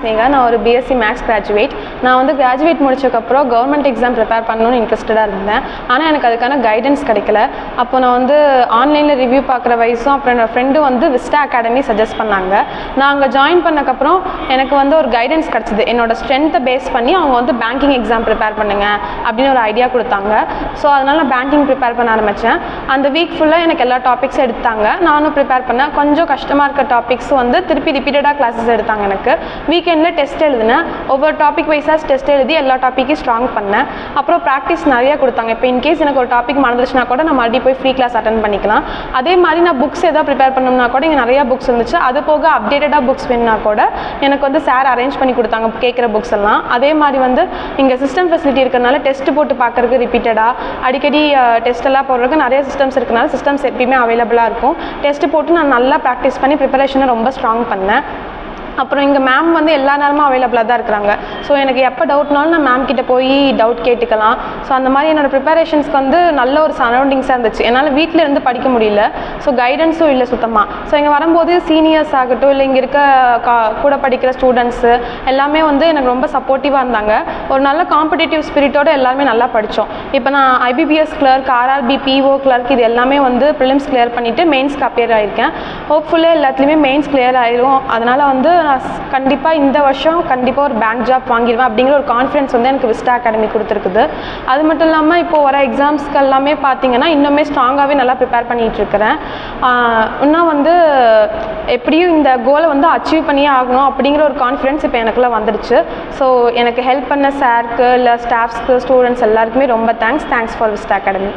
நான் ஒரு BSc maths graduate. நான் வந்து கிராஜுவேட் முடிச்சதுக்கப்புறம் கவர்மெண்ட் எக்ஸாம் ப்ரிப்பேர் பண்ணணும்னு இன்ட்ரெஸ்டடாக இருந்தேன். ஆனால் எனக்கு அதுக்கான கைடன்ஸ் கிடைக்கல. அப்போ நான் வந்து ஆன்லைனில் ரிவ்யூ பார்க்குற வயசும் அப்புறம் என்னோடய ஃப்ரெண்டு வந்து விஸ்டா அகாடமி சஜஸ்ட் பண்ணாங்க. நான் அங்கே ஜாயின் பண்ணக்கப்புறம் எனக்கு வந்து ஒரு கைடன்ஸ் கிடச்சிது. என்னோடய ஸ்ட்ரென்த்தை பேஸ் பண்ணி அவங்க வந்து பேங்கிங் எக்ஸாம் ப்ரிப்பேர் பண்ணுங்க அப்படின்னு ஒரு ஐடியா கொடுத்தாங்க. ஸோ அதனால் நான் பேங்கிங் ப்ரிப்பேர் பண்ண ஆரம்பித்தேன். அந்த வீக் ஃபுல்லாக எனக்கு எல்லா டாபிக்ஸும் எடுத்தாங்க. நானும் ப்ரிப்பேர் பண்ணேன். கொஞ்சம் கஷ்டமாக இருக்க டாபிக்ஸ் வந்து திருப்பி ரிப்பீட்டடாக கிளாஸஸ் எடுத்தாங்க. எனக்கு வீக்கெண்டில் டெஸ்ட் எழுதினேன். ஒவ்வொரு டாபிக் வைஸாக டெஸ்ட் எழுதி எல்லா டாப்பிக்கையும் ஸ்ட்ராங் பண்ணேன். அப்புறம் ப்ராக்டிஸ் நிறையா கொடுத்தாங்க. இப்போ இன்கேஸ் எனக்கு ஒரு டாபிக் மறந்துச்சுன்னா கூட நான் மறுபடியும் போய் ஃப்ரீ கிளாஸ் அட்டன் பண்ணிக்கலாம். அதே மாதிரி நான் புக்ஸ் எதாவது ப்ரிப்பேர் பண்ணணும்னா கூட இங்கே நிறையா புக்ஸ் இருந்துச்சு. அது போக அப்டேட்டடாக புக்ஸ் வேணுன்னா கூட எனக்கு வந்து சார் அரேஞ்ச் பண்ணி கொடுத்தாங்க கேட்குற புக்ஸ் எல்லாம். அதே மாதிரி வந்து இங்கே சிஸ்டம் ஃபெசிலிட்டி இருக்கிறனால டெஸ்ட் போட்டு பார்க்குறதுக்கு ரிப்பீட்டடாக அடிக்கடி டெஸ்ட் எல்லாம் போடுறதுக்கு நிறைய சிஸ்டம்ஸ் இருக்கிறனால சிஸ்டம்ஸ் எப்பயுமே அவைலபிளாக இருக்கும். டெஸ்ட் போட்டு நான் நல்லா ப்ராக்டிஸ் பண்ணி ப்ரிப்பரேஷனை ரொம்ப ஸ்ட்ராங் பண்ணேன். அப்புறம் இங்கே மேம் வந்து எல்லா நேரமும் அவைலபிளாக தான் இருக்கிறாங்க. ஸோ எனக்கு எப்போ டவுட்னாலும் நான் மேம் கிட்டே போய் டவுட் கேட்டுக்கலாம். ஸோ அந்த மாதிரி என்னோடய ப்ரிப்பரேஷன்ஸ்க்கு வந்து நல்ல ஒரு சரௌண்டிங்ஸாக இருந்துச்சு. என்னால் வீட்டில் இருந்து படிக்க முடியல. ஸோ கைடன்ஸும் இல்லை சுத்தமாக. ஸோ இங்கே வரும்போது சீனியர்ஸ் ஆகட்டும் இல்லை இங்கே இருக்க கூட படிக்கிற ஸ்டூடெண்ட்ஸு எல்லாமே வந்து எனக்கு ரொம்ப சப்போர்ட்டிவாக இருந்தாங்க. ஒரு நல்ல காம்படிட்டிவ் ஸ்பிரிட்டோடு எல்லாருமே நல்லா படித்தோம். இப்போ நான் IBPS clerk, RRB, PO clerk இது எல்லாமே வந்து ப்ரிலிம்ஸ் கிளியர் பண்ணிவிட்டு மெயின்ஸ்க்கு அப்பியர் ஆகியிருக்கேன். ஹோப்ஃபுல்லாக எல்லாத்துலேயுமே மெயின்ஸ் கிளியர் ஆகிடும். அதனால் வந்து நான் கண்டிப்பாக இந்த வருஷம் கண்டிப்பாக ஒரு பேங்க் ஜாப் வாங்கிடுவேன் அப்படிங்கிற ஒரு கான்ஃபிடன்ஸ் வந்து எனக்கு விஸ்டா அகாடமி கொடுத்துருக்குது. அது மட்டும் இல்லாமல் இப்போது வர எக்ஸாம்ஸ்க்கு எல்லாமே பார்த்தீங்கன்னா இன்னுமே ஸ்ட்ராங்காகவே நல்லா ப்ரிப்பேர் பண்ணிகிட்டு இருக்கிறேன். இன்னும் வந்து எப்படியும் இந்த கோலை வந்து அச்சீவ் பண்ணியே ஆகணும் அப்படிங்கிற ஒரு கான்ஃபிடன்ஸ் இப்போ எனக்குள்ளே வந்துடுச்சு. ஸோ எனக்கு ஹெல்ப் பண்ண சாருக்கு இல்லை ஸ்டாஃப்ஸ்க்கு ஸ்டூடெண்ட்ஸ் எல்லாருக்குமே ரொம்ப தேங்க்ஸ் ஃபார் விஸ்டா அகாடமி.